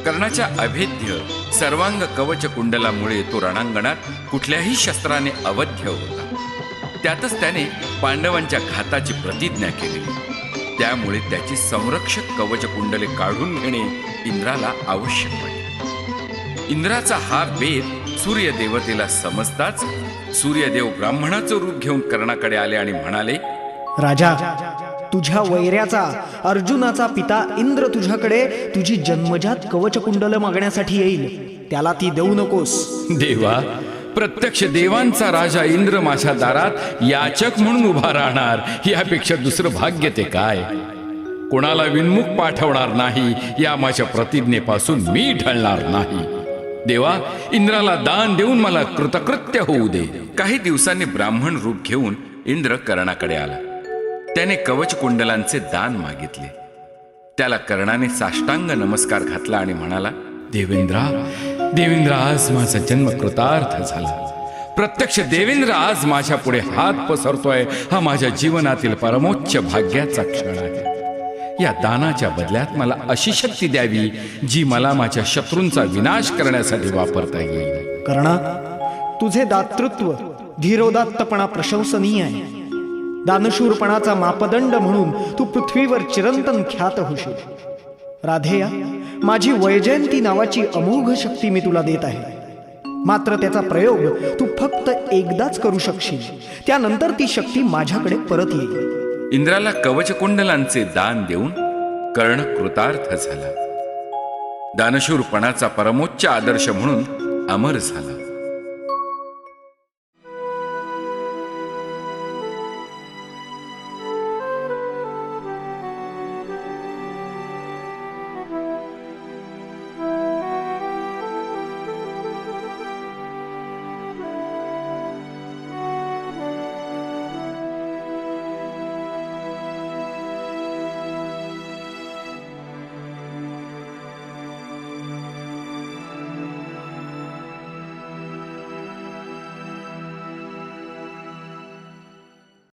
कर्णाच्या अभेद्य सर्वांग कवच कुंडलामुळे तो रणांगणात कुठल्याही शस्त्राने अवध्य होता। त्यातच त्याने पांडवांच्या घाताची प्रतिज्ञा केली, त्यामुळे त्याची संरक्षक कवच कुंडले काढून घेणे इंद्राला आवश्यक वाटले। इंद्राचा हा वेद सूर्यदेवतेला समजताच सूर्यदेव ब्राह्मणाचं रूप घेऊन कर्णाकडे आले आणि म्हणाले, राजा, तुझ्या वैऱ्याचा अर्जुनाचा पिता इंद्र तुझ्याकडे तुझी जन्मजात कवचकुंडल मागण्यासाठी येईल, त्याला ती देऊ नकोस। देवा, प्रत्यक्ष देवांचा राजा इंद्र माझ्या दारात याचक म्हणून उभा राहणार, यापेक्षा दुसरं भाग्य ते काय? कोणाला विनमुख पाठवणार नाही या माझ्या प्रतिज्ञेपासून मी ढळणार नाही। देवा, इंद्राला दान देऊन मला कृतकृत्य होऊ दे। काही दिवसांनी ब्राह्मण रूप घेऊन इंद्र कर्णाकडे आला। त्याने कवच कुंडलांचे दान मागितले। त्याला कर्णाने साष्टांग नमस्कार घातला आणि म्हणाला, देवेंद्र, आज माझा जन्म कृतार्थ झाला। प्रत्यक्ष देवेंद्र आज माझ्या पुढे हात पसरतोय, हा माझ्या जीवनातील परमोच्च भाग्याचा क्षण आहे। या दानाच्या बदल्यात मला अशी शक्ती द्यावी जी मला माझ्या शत्रूंचा विनाश करण्यासाठी वापरता येईल। कर्णा, तुझे दातृत्व धीरोदात्तपणा प्रशंसनीय आहे। दानशूरपणाचा मापदंड म्हणून तू पृथ्वीवर चिरंतन ख्यात होशील। राधेया, माझी वैजयंती नावाची अमोघ शक्ती मी तुला देत आहे, मात्र त्याचा प्रयोग तू फक्त एकदाच करू शकशील, त्यानंतर ती शक्ती माझ्याकडे परत येईल। इंद्राला कवचकुंडलांचे दान देऊन कर्ण कृतार्थ झाला। दानशूरपणाचा परमोच्च आदर्श म्हणून अमर झाला।